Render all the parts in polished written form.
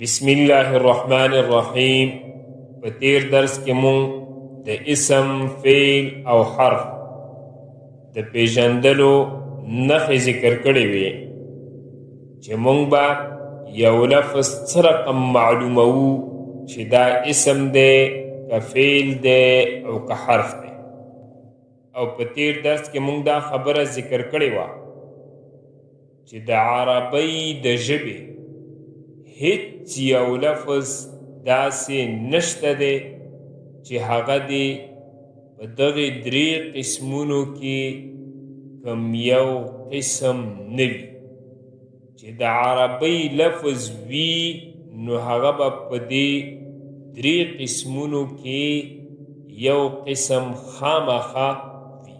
بسم الله الرحمن الرحیم. په تیر درس کې مونږ د اسم، فعل او حرف د پیژندلو نښې ذکر کړې وې چې مونږ به یو لفظ څه رقم معلوموو چې دا اسم دی که فعل دی او که حرف دی. او په تیر درس کې مونږ دا خبره ذکر کړې وه چې د عربۍ د ژبې هیڅ یو لفظ داسې نشته دی چې هغه دی په دغې درې قسمونو کې کم یو قسم نه وي. چې د عربۍ لفظ وي نو هغه به په دې درې قسمونو کې یو قسم خامخا وي.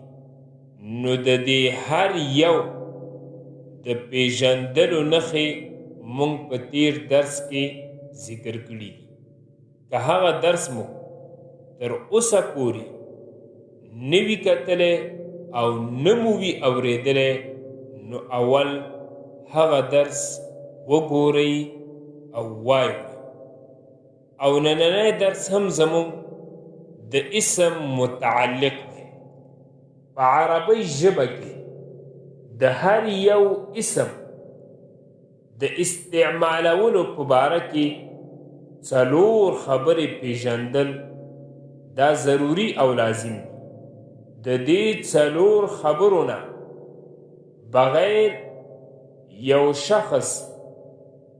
نو د دې هر یو د پیژندلو نښې مونږ په تیر درس کې ذکر کړي دي. که هغه درس مو تر اوسه پورې نه وي کتلی او نه مو وي اورېدلی نو اول هغه درس وګورئ او واورئ. او نننی درس هم زموږ د اسم متعلق دی. په عربۍ ژبه کې د هر یو اسم د استعمالولو په باره کې څلور خبرې پیژندل دا ضروري او لازم دي. د دې څلور خبرو نه بغیر یو شخص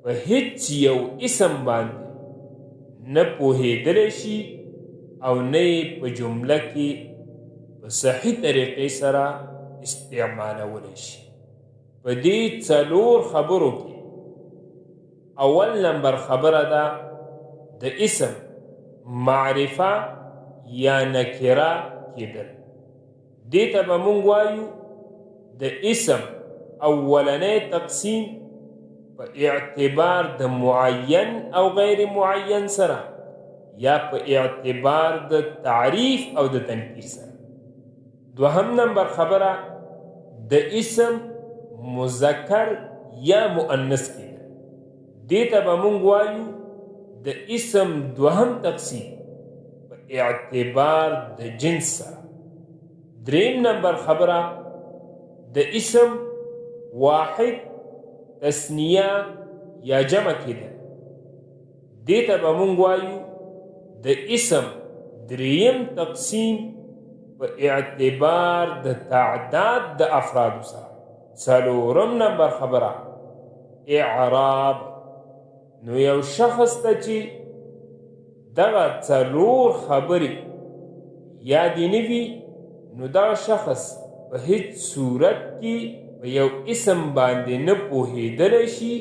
په هیڅ یو اسم باندې نه پوهېدلی شي او نه یې په جمله کې په صحیح طریقې سره استعمالولی شي. په دې څلور خبرو کې اول نمبر خبره ده د اسم معرفه یا نکره کېدل. دې ته به مونږ وایو د اسم اولنی تقسیم په اعتبار د معین او غیر معین سره یا په اعتبار د تعریف او د تنکیر سره. دوهم نمبر خبره د اسم مذکر یا مؤنث کېدل. دې ته به مونږ وایو د اسم دوهم تقسیم په اعتبار د جنس سره. دریم نمبر خبره د اسم واحد، تثنیه یا جمع کېدل. دې ته به مونږ وایو د اسم دریم تقسیم په اعتبار د تعداد د افرادو سره. څلورم نمبر خبره اعراب. نو یو شخص ته چې دغه څلور خبرې یادې نه وي نو دغه شخص په هیڅ صورت کې په یو اسم باندې نه پوهېدلی شي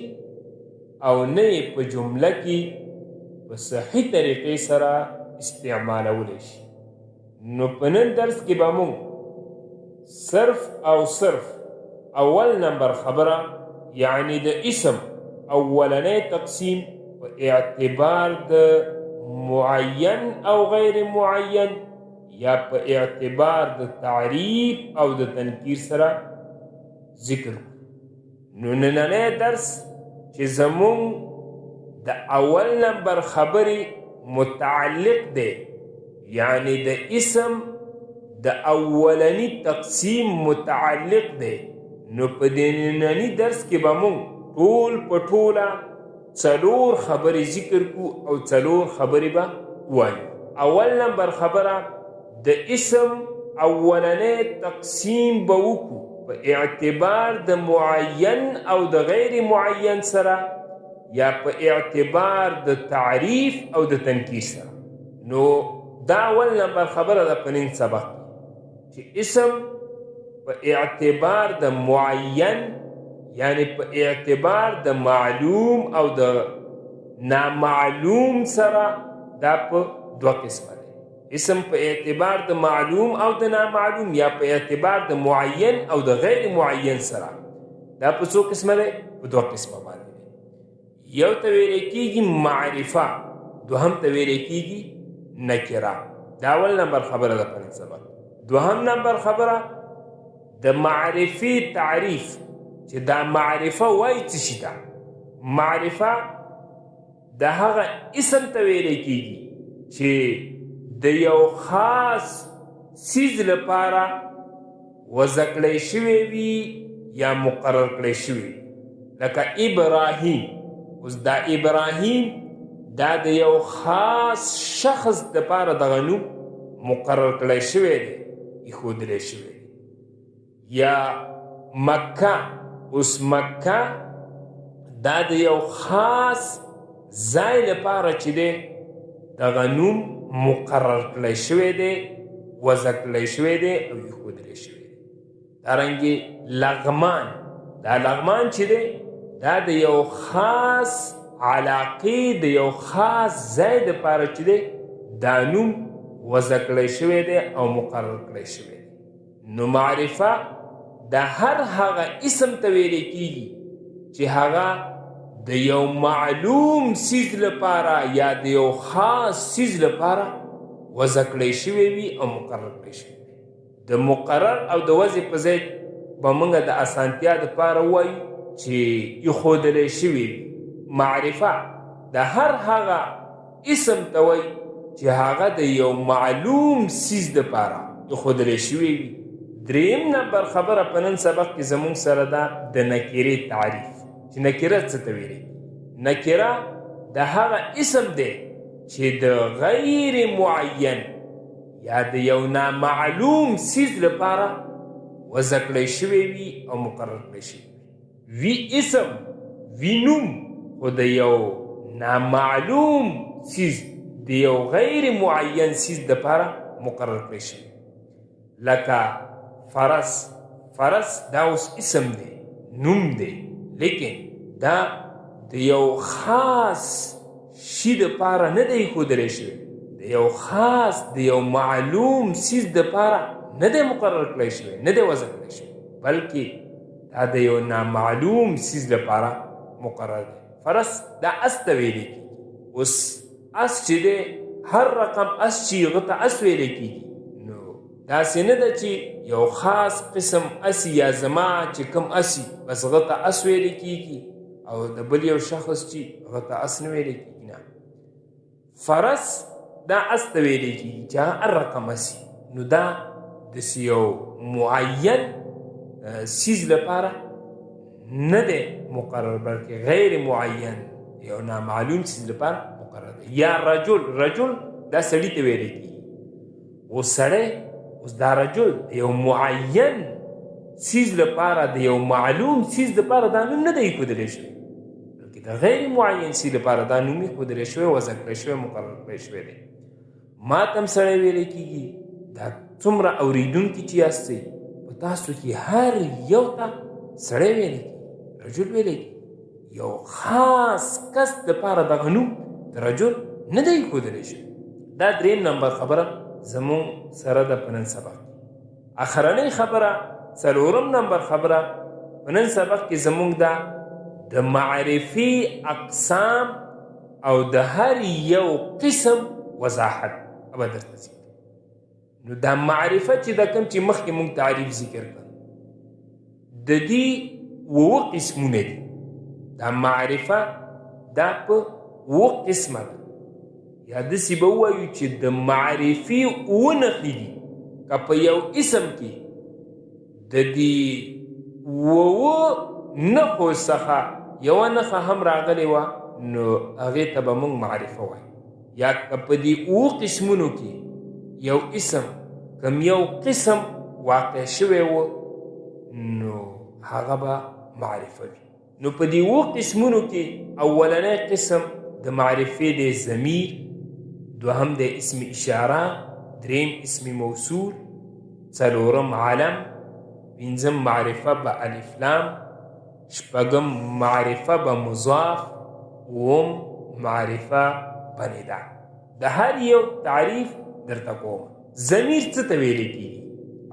او نه یې په جمله کې په صحیح طریقې سره استعمالولی شي. نو په نن درس کې به مونږ صرف او صرف اول نمبر خبره یعنی د اسم اولنی تقسیم په اعتبار د معین او غیر معین یا په اعتبار د تعریف او د تنکیر سره ذکر کړو. نو نننی درس چې زمونږ د اول نمبر خبرې متعلق دی یعنی د اسم د اولنی تقسیم متعلق دی، نو په دې نننی درس کې به مونږ ټول په ټوله څلور خبرې ذکر کو او څلور خبرې به وایو. اول نمبر خبره د اسم اولنی تقسیم به وکړو په اعتبار د معین او د غیر معین سره یا په اعتبار د تعریف او د تنکیر سره. نو دا اول نمبر خبره ده په نن سبق چې اسم په اعتبار د معین یعنی په اعتبار د معلوم او د نامعلوم سره دا په دوه قسمه دی. اسم په اعتبار د معلوم او د نامعلوم یا په اعتبار د معین او د غیر معین سره دا په څو قسمه دی؟ په دوه قسمه باندې دی. یو ته ویلی کېږي معرفه، دوهم ته ویلی کېږي نکره. دا اول نمبر خبره ده په نن سبق. دوهم نمبر خبره د معرفې تعریف چې دا معرفه وایي څه شي ده. معرفه د هغه اسم ته ویلی کیږي چې د یو خاص څیز لپاره وضع کړی شوی وي یا مقرر کړی شوی وي. لکه ابراهیم، اوس دا ابراهیم دا د یو خاص شخص دپاره دغه نوم مقرر کړی شوی دی، ایښودلی شوی دی. یا مکه، اوس مکه دا د یو خاص ځای لپاره چې دی دغه نوم مقرر کړی شوی دی، وضع کړی شوی دی او ایښودلی شوی دی. دارنګې لغمان، دا لغمان چې دی دا د یو خاص علاقې د یو خاص ځای دپاره چې دی دا نوم وضع کړی شوی دی او مقرر کړی شوی دی. نو معرفه د هر هغه اسم ته ویلی کیږي چې هغه د یو معلوم څیز لپاره یا د یو خاص څیز لپاره وضع کړی شوی وي او مقرر کړی شوی وي. د مقرر او د وضع په ځای به موږ د اسانتیا دپاره ووایو چې ایښودلی شوي وي. معرفه د هر هغه اسم ته وایي چې هغه د یو معلوم څیز دپاره ایښودلی شوي وي. دریم نمبر خبره په نن سبق کې زموږ سره ده د نکرې تعریف، چې نکره څه ته ویلی. نکره د هغه اسم دی چې د غیر معین یا د یو نامعلوم څیز لپاره وضع کړی شوی وي او مقرر کړی شوی وي. اسم وي نوم، خو د یو نامعلوم څیز د یو غیر معین څیز دپاره مقرر کړی شوی. لکه فرس، فرس دا اوس اسم دی، نوم دی، لیکن دا د یو خاص شي دپاره نه دی ایښودلی شوی، د یو خاص د یو معلوم څیز دپاره نه دی مقرر کړی شوی، نه دی وضع کړی شوی، بلکې دا د یو نامعلوم څیز لپاره مقرر دی. فرس دا اس ته ویلی کیږي. اوس اس چې دی هر رقم اس چې هغه ته اس ویلی کیږي. نو داسې نه ده چې یو خاص قسم اسی یا زما چې کوم اسی بس هغه ته اس ویلی کیږي او د بل یو شخص چې هغه ته اس نه ویلی کیږي. نه، فرس دا اس ته ویلی کیږي چې هغه هر رقم اسی. نو دا داسې یو معین څیز لپاره نه دی مقرر، بلکې غیر معین یو نامعلوم څیز لپاره مقرر دی. یا رجل، رجل دا سړي ته ویلی کیږي. اوس سړی، اوس دا رجل یو معین څیز لپاره د یو معلوم څیز لپاره دا نوم نه دی ایښودلی شوی، بلکې د غیر معین څیز لپاره دا نوم ایښودلی شوی، وضع کړی شوی، مقرر کړی شوی دی. ما ته هم سړی ویلی کیږي. دا څومره اورېدونکي چې یاستئ په تاسو کې هر یو ته سړی ویلی کیږي، رجل ویلی کیږي. یو خاص کس دپاره دغه نوم د رجل نه دی ایښودلی شوی. دا دریم نمبر خبره زموږ سره ده په نن سبق. اخرنۍ خبره، څلورم نمبر خبره په نن سبق کې زموږ ده د معرفي اقسام او د هر یو قسم وضاحت. ابا درته ځي. نو دا معرفه چې دا کوم چې مخکې موږ تعریف ذکر کړ، د دې اووه قسمونه دي. دا معرفه دا په اووه قسمه ده. یا داسې به ووایو چې د معرفي اووه نښې دي. که په یو اسم کې د دې اووه نښو څخه یوه نښه هم راغلې وه، نو هغې ته به موږ معرفه وایو. یا که په دې اووه قسمونو کې یو اسم کم یو قسم واقع شوی و، نو هغه به معرفه وي. نو په دې اووه قسمونو کې اولنی قسم د معرفې دی ضمیر، دوهم دی اسم اشاره، دریم اسم موصول، څلورم علم، پنځم معرفه به الف لام، شپږم معرفه به مضاف، اووم معرفه به ندا. د هر یو تعریف درته کوم. ضمیر څه ته ویلی کیږي؟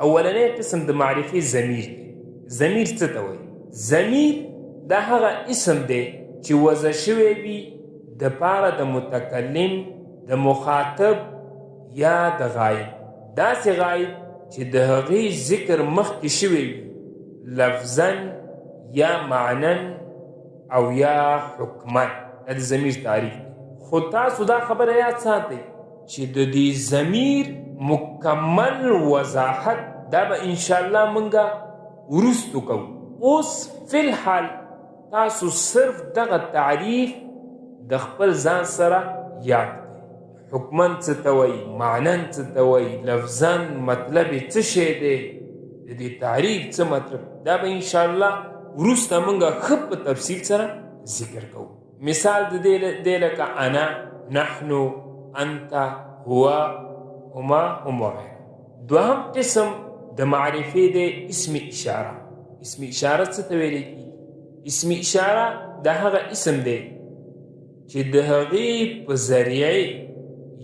اولنی قسم د معرفې ضمیر دی. ضمیر څه ته وایي؟ ضمیر دا هغه اسم دی چې وضع شوی وي دپاره د متکلم، د مخاطب یا د غایب. داسې غایب چې د هغې ذکر مخکې شوی وي لفظا یا معنا او یا حکما. دا د ضمیر تعریف دی. خو تاسو دا خبره یاد ساتئ چې د دې ضمیر مکمل وضاحت دا به انشاءالله مونږه وروستو کوو. اوس فی الحال تاسو صرف دغه تعریف د خپل ځان سره یاد کړئ. حکمن څه ته وایي، معنن څه ته وایي، لفظن مطلب یې څه شی دی، د دې تعریف څه مطلب، دا به انشاءالله وروسته مونږه ښه په تفصیل سره ذکر کوو. مثال د دې لکه انا، نحنو، انت، هو، هما، هم وغیره. دوهم قسم د معرفې دی اسم اشاره. اسم اشاره څه ته ویل کېږي؟ اسم اشاره دا هغه اسم دی چې د هغې په ذریعې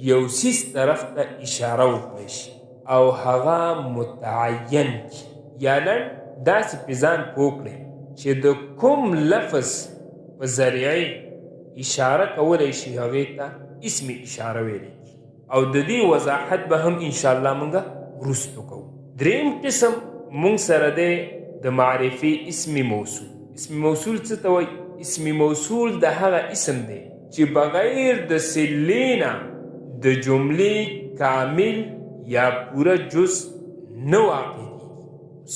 یو څیز طرف ته اشاره وکړی شي او هغه متعین کړي، یا لنډ داسې پې ځان پوه کړئ چې د کوم لفظ په ذریعې اشاره کولی شي هغې ته اسم اشاره ویلی کېږي. او د دې وضاحت به هم انشاءالله مونږه وروستو کوو. دریم قسم مونږ سره دی د معرفې اسم موصول. اسم موصول څه ته وایي؟ اسم موصول د هغه اسم دی چې بغیر د صلې نه د جملې کامل یا پوره جز نه واقع کېږي.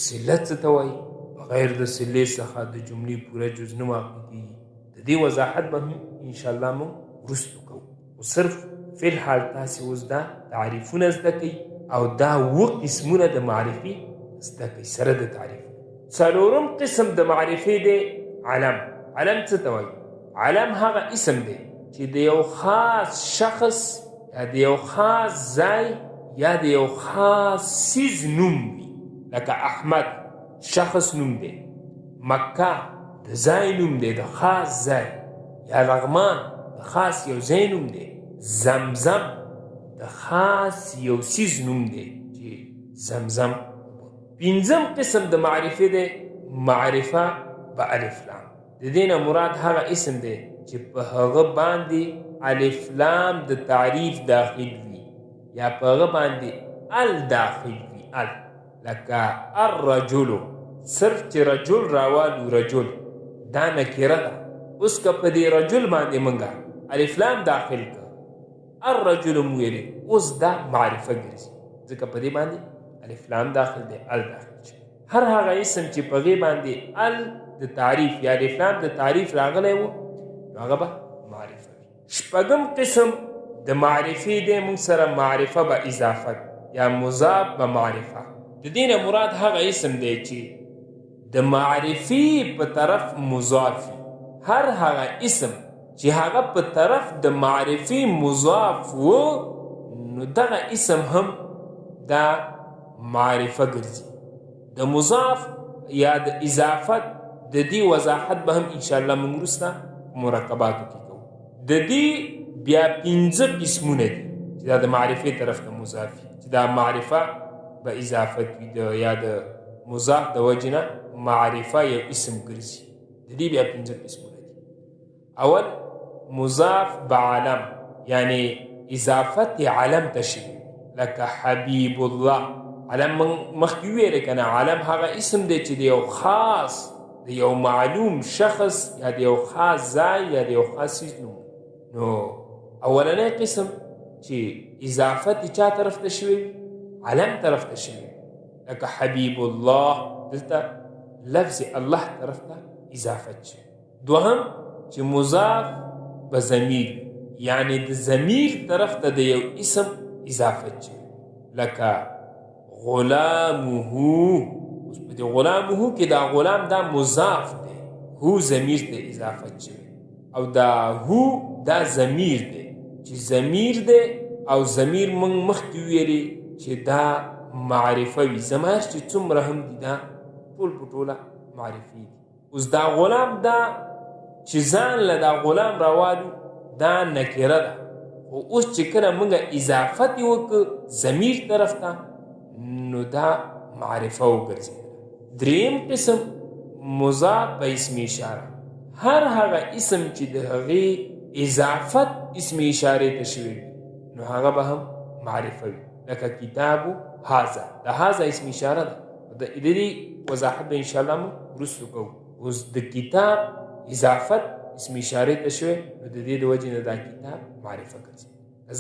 صله څه ته وایي؟ بغیر د صلې څخه د جملې پوره جز نه واقع کېږي. د دې وضاحت به هم انشاءالله مونږ وروستو کوو. خو صرف فی الحال تاسې اوس دا تعریفونه زده کوئ او دا 7 قسمونه د معرفي زده کوئ سره د تعریف. څلورم قسم د معرفې دی علم. علم څه ته وایي؟ علم هغه اسم دی چې د یو خاص شخص یا د یو خاص ځای یا د یو خاص څیز نوم وي. لکه احمد شخص نوم دی، مکه د ځای نوم دی، د خاص ځای، یا لغمان د خاص یو ځای نوم دی، زمزم د خاص یو څیز نوم دی چې زمزم. پنځم قسم د معرفې دی معرفه به الف لام. د دې نه مراد هغه اسم دی چې په هغه باندې الف لام د تعریف داخل وي یا په هغه باندې ال داخل وي. ال لکه الرجل، صرف چې رجل راوالو، رجل دا نکره ده. اوس که په دې رجل باندې مونږه الف لام داخل کړ، الرجل مو ویلې، اوس دا معرفه ګرځي ځکه په دې باندې الف لام داخل دی، ال داخل شي. هر هغه اسم چې په هغې باندې ال د تعریف یا الف لام د تعریف راغلی و نو هغه به معرفه وي. شپږم قسم د معرفې دی مونږ سره معرفه به اضافت یا مضاف به معرفه. د دې نه مراد هغه اسم دی چې د معرفې په طرف مضاف وي. هر هغه اسم چې هغه په طرف د معرفې مضاف و نو دغه اسم هم دا معرفه ګرځي. د مضاف یا د اضافت د دې وضاحت به هم انشاءالله موږ وروسته مرکباتو کې کوو. د دې بیا 5 قسمونه دي چې دا د معرفې طرف ته مضاف وي، چې دا معرفه به اضافت وي یا د مضاف د وجې نه معرفه یو اسم ګرځي. د دې بیا 5 قسمونه دي. اول مضاف به علم، یعنی اضافت علم ته شوي، لکه حبیب الله. علم مخکې وویلې که نه، علم هغه اسم دی چې د یو خاص د یو معلوم شخص یا د یو خاص ځای یا د یو خاص څیز نوم. نو اولنی قسم چې اضافت چا طرف ته شوی وي؟ علم طرف ته شوی وي. لکه حبیب الله، دلته لفظ الله طرف ته اضافت شوی. دوهم چې مضاف به ضمیر، یعنی د ضمیر طرف ته د یو اسم اضافت شوی، لکه غلامه. اوس په دې غلامه کې دا غلام دا مضاف دی، هو ضمیر ته اضافت شوی، او دا هو دا ضمیر دی چې ضمیر دی او ضمیر موږ مخکې ویلې چې دا معرفه وي. زماش چې څومره هم دي دا ټول په ټوله معرفي دي. اوس دا غلام دا چې ځان له دا غلام راوالو دا نکره ده، خو اوس چې کله موږ اضافت یې وکړو ضمیر طرف ته نو دا معرفه وګرځېدله. دریم قسم مضاف به اسم اشاره. هر هغه اسم چې د هغې اضافت اسم اشارې ته شوی وي نو هغه به هم معرفه وي. لکه کتابو هذا، د هذا اسم اشاره ده. د دې وضاحت به انشاءالله موږ وروستو کوو. اوس د کتاب اضافت اسم اشاره ته شوی نو د دې د وجې نه دا کتاب معرفه ګرځي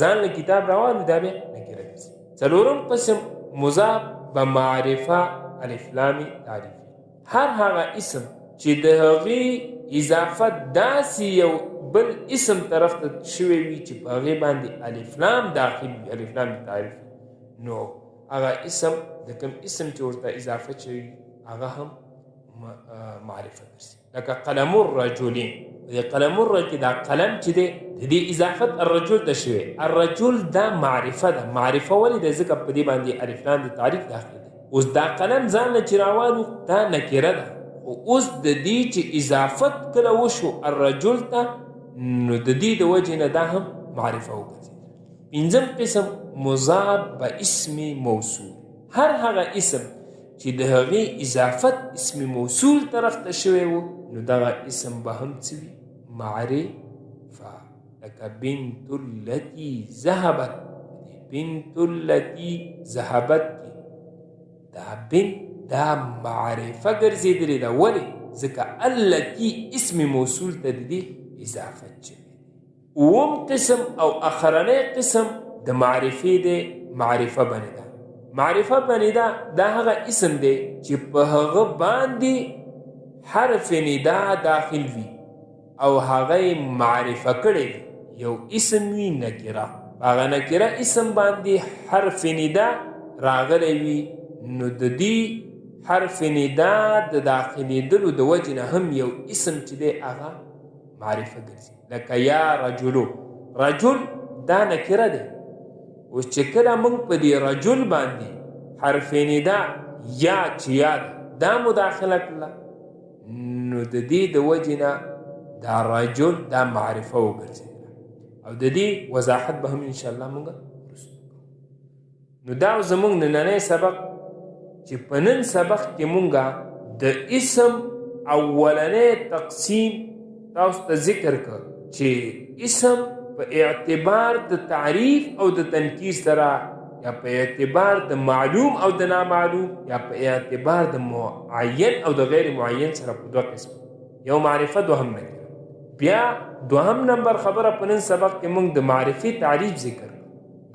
ځان له کتاب راوالو دا بیا نکره ګرځي څلورم قسم مضاف به معرفه الف لام تعریفي هر هغه اسم چې د هغې اضافه داسې یو بل اسم طرف ته شوی وي چې په هغې باندې الف لام داخل وي الف لام تعریفي نو هغه اسم د کوم اسم چې ورته اضافه شوی هغه هم معرفه ګرځي لکه قلم الرجلین د قلم الرجل دا قلم چې دی د دې اضافت الرجل ته شوی الرجل دا معرفه ده معرفه ولې د ځکه په دې باندې الف لام د تعریف داخل دی اوس دا قلم ځان له چې راوالو دا نکره ده خو اوس د دې چې اضافت کله وشو الرجل ته نو د دې د وجې نه دا هم معرفه وګرځي پنځم قسم مضاف به اسم موصول هر هغه اسم چې د هغې اضافت اسم موصول طرف ته شوی و نو دغه اسم به هم څه وي معرفه لکه بنت التي ذهبت بنت التي ذهبت دا بنت دا معرفه ګرځېدلې ده ولې ځکه التي اسم موصول ته د دې اضافت شوی اووم قسم او اخرنی قسم د معرفې دی معرفه بنې ده معرفه بنې ده دا هغه اسم دی چې په هغه باندې حرف ندا داخل وي او هغه معرفه کړی یو اسم وي نکره هغه نکره اسم باندې حرف ندا راغلی وي نو د دې حرف ندا د داخلېدلو د وجې نه هم یو اسم چې دی هغه معرفه ګرځي لکه یا رجلو رجل دا نکره دی اوس چې کله موږ په دې رجل باندې حرف ندا یا چې یا دا مداخله کړله نو د دې د وجې نه دا رجل دا معرفه وګرځېدله او د دې وضاحت به هم انشاءالله موږ وروسته نو دا زموږ نننی سبق چې په نن سبق کې موږ د اسم اولنی تقسیم تاسو ته ذکر کړ چې اسم په اعتبار د تعریف او د تنکیر سره یا په اعتبار د معلوم او د نامعلوم یا په اعتبار د معین او د غیر معین سره په دوه قسم یو معرفه دوهم نکره بیا دوهم نمبر خبره په نن سبق کې موږ د معرفي تعریف ذکر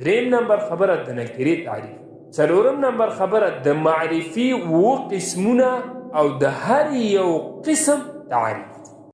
دریم نمبر خبره د نکرې تعریف څلورم نمبر خبره د معرفي و قسمونه او د هر یو قسم تعریف